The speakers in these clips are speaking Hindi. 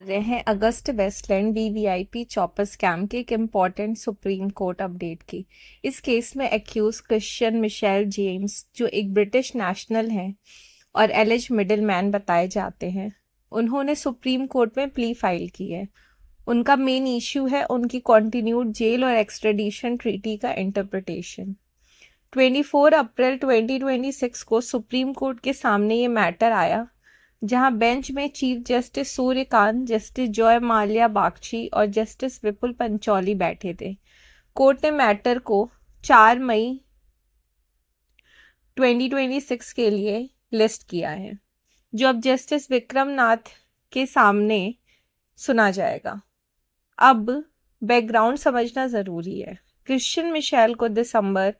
रहे हैं अगस्त वेस्टलैंड वीवीआईपी चॉपर स्कैम के एक इम्पॉर्टेंट सुप्रीम कोर्ट अपडेट की। इस केस में एक्यूज क्रिश्चियन मिशेल जेम्स, जो एक ब्रिटिश नेशनल हैं और एलिज मिडिल मैन बताए जाते हैं, उन्होंने सुप्रीम कोर्ट में प्ली फाइल की है। उनका मेन इश्यू है उनकी कॉन्टिन्यूड जेल और एक्सट्रेडिशन ट्रीटी का इंटरप्रिटेशन। 24 अप्रैल 2026 को सुप्रीम कोर्ट के सामने ये मैटर आया, जहां बेंच में chief justice Suryakant, justice Joy Mallya Bagchi और जस्टिस विपुल पंचौली बैठे थे। कोर्ट ने मैटर को 4 मई 2026 के लिए लिस्ट किया है, जो अब जस्टिस विक्रम नाथ के सामने सुना जाएगा। अब बैकग्राउंड समझना ज़रूरी है। क्रिश्चियन मिशेल को दिसंबर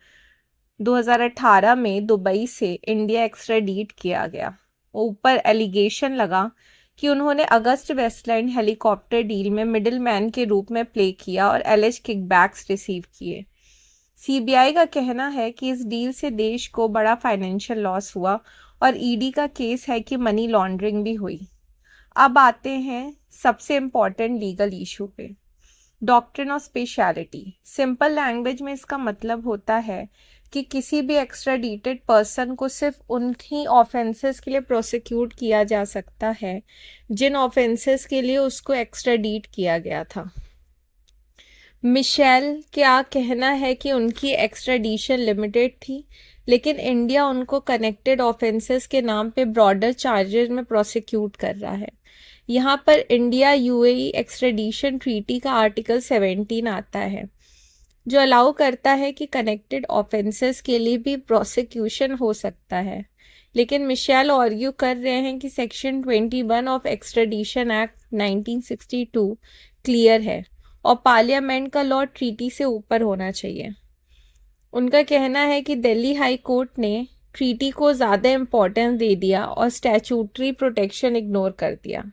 2018 में दुबई से इंडिया एक्स्ट्राडीट किया गया। ऊपर एलिगेशन लगा कि उन्होंने अगस्त वेस्टलैंड हेलीकॉप्टर डील में मिडिलमैन के रूप में प्ले किया और एलिज किकबैक्स रिसीव किए। सीबीआई का कहना है कि इस डील से देश को बड़ा फाइनेंशियल लॉस हुआ और ईडी का केस है कि मनी लॉन्ड्रिंग भी हुई। अब आते हैं सबसे इम्पॉर्टेंट लीगल इशू पे, doctrine of speciality. Simple language में इसका मतलब होता है कि किसी भी एक्स्ट्राडिटेड पर्सन को सिर्फ उन्हीं ऑफेंसेस के लिए प्रोसिक्यूट किया जा सकता है जिन ऑफेंसेस के लिए उसको एक्स्ट्राडीट किया गया था। मिशेल क्या कहना है कि उनकी एक्स्ट्राडिशन लिमिटेड थी, लेकिन इंडिया उनको कनेक्टेड ऑफेंसेस के नाम पे ब्रॉडर चार्जेस में प्रोसिक्यूट कर रहा है। यहाँ पर इंडिया यूएई एक्स्ट्रेडिशन ट्रीटी का आर्टिकल 17 आता है, जो अलाउ करता है कि कनेक्टेड ऑफेंसेस के लिए भी प्रोसिक्यूशन हो सकता है। लेकिन मिशेल आर्ग्यू कर रहे हैं कि सेक्शन 21 ऑफ एक्स्ट्रेडिशन एक्ट 1962 क्लियर है और पार्लियामेंट का लॉ ट्रीटी से ऊपर होना चाहिए। उनका कहना है कि दिल्ली हाई कोर्ट ने ट्रीटी को ज़्यादा इम्पोर्टेंस दे दिया और स्टैट्यूटरी प्रोटेक्शन इग्नोर कर दिया।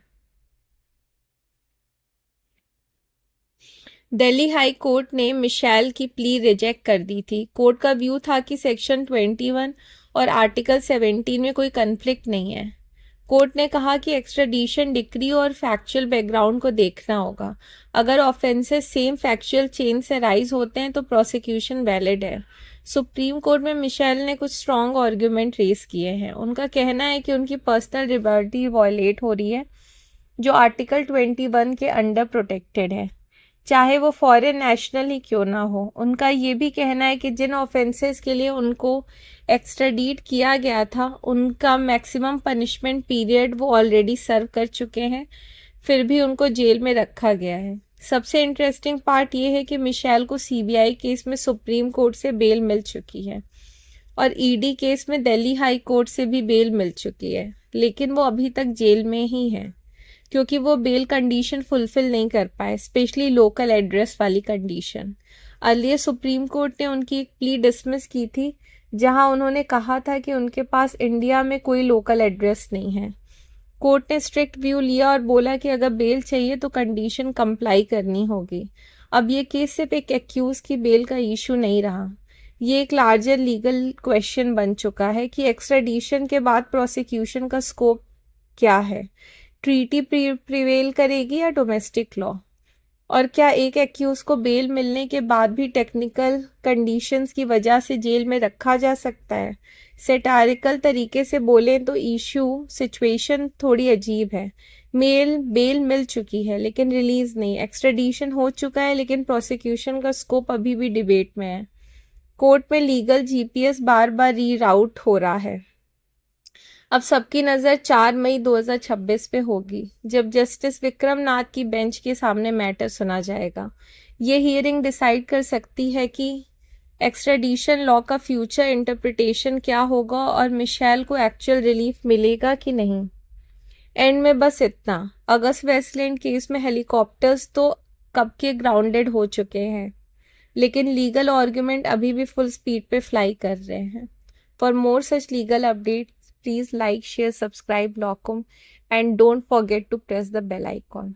दिल्ली हाई कोर्ट ने मिशेल की प्ली रिजेक्ट कर दी थी। कोर्ट का व्यू था कि सेक्शन 21 और आर्टिकल 17 में कोई कन्फ्लिक्ट नहीं है। कोर्ट ने कहा कि एक्स्ट्राडिशन डिक्री और फैक्चुअल बैकग्राउंड को देखना होगा। अगर ऑफेंसेस सेम फैक्चुअल चेन से राइज होते हैं तो प्रोसिक्यूशन वैलिड है। सुप्रीम कोर्ट में मिशेल ने कुछ स्ट्रॉन्ग आर्ग्यूमेंट रेस किए हैं। उनका कहना है कि उनकी पर्सनल लिबर्टी वायलेट हो रही है, जो आर्टिकल 21 के अंडर प्रोटेक्टेड है, चाहे वो फॉरेन नेशनल ही क्यों ना हो। उनका ये भी कहना है कि जिन ऑफेंसेस के लिए उनको एक्स्ट्राडीट किया गया था, उनका मैक्सिमम पनिशमेंट पीरियड वो ऑलरेडी सर्व कर चुके हैं, फिर भी उनको जेल में रखा गया है। सबसे इंटरेस्टिंग पार्ट ये है कि मिशेल को सीबीआई केस में सुप्रीम कोर्ट से बेल मिल चुकी है और ईडी केस में दिल्ली हाई कोर्ट से भी बेल मिल चुकी है, लेकिन वो अभी तक जेल में ही है क्योंकि वो बेल कंडीशन फुलफिल नहीं कर पाए, स्पेशली लोकल एड्रेस वाली कंडीशन। अर्लियर सुप्रीम कोर्ट ने उनकी एक प्ली डिसमिस की थी, जहां उन्होंने कहा था कि उनके पास इंडिया में कोई लोकल एड्रेस नहीं है। कोर्ट ने स्ट्रिक्ट व्यू लिया और बोला कि अगर बेल चाहिए तो कंडीशन कंप्लाई करनी होगी। अब ये केस सिर्फ एक एक्यूज की बेल का इशू नहीं रहा, ये एक लार्जर लीगल क्वेश्चन बन चुका है कि एक्स्ट्राडिशन के बाद प्रोसिक्यूशन का स्कोप क्या है। ट्रीटी प्रिवेल करेगी या डोमेस्टिक लॉ? और क्या एक एक्यूज को बेल मिलने के बाद भी टेक्निकल कंडीशंस की वजह से जेल में रखा जा सकता है? सेटारिकल तरीके से बोलें तो इशू सिचुएशन थोड़ी अजीब है। बेल मिल चुकी है लेकिन रिलीज नहीं, एक्स्ट्रेडिशन हो चुका है लेकिन प्रोसिक्यूशन का स्कोप अभी भी डिबेट में है। कोर्ट में लीगल जीपीएस बार बार रीराउट हो रहा है। अब सबकी नज़र 4 मई 2026 पे होगी, जब जस्टिस विक्रम नाथ की बेंच के सामने मैटर सुना जाएगा। ये हियरिंग डिसाइड कर सकती है कि एक्स्ट्राडिशन लॉ का फ्यूचर इंटरप्रिटेशन क्या होगा और मिशेल को एक्चुअल रिलीफ मिलेगा कि नहीं। एंड में बस इतना, अगस्त वेस्टलैंड केस में हेलीकॉप्टर्स तो कब के ग्राउंडेड हो चुके हैं, लेकिन लीगल आर्ग्यूमेंट अभी भी फुल स्पीड पे फ्लाई कर रहे हैं। For more such legal updates, please like, share, subscribe Locum and don't forget to press the bell icon.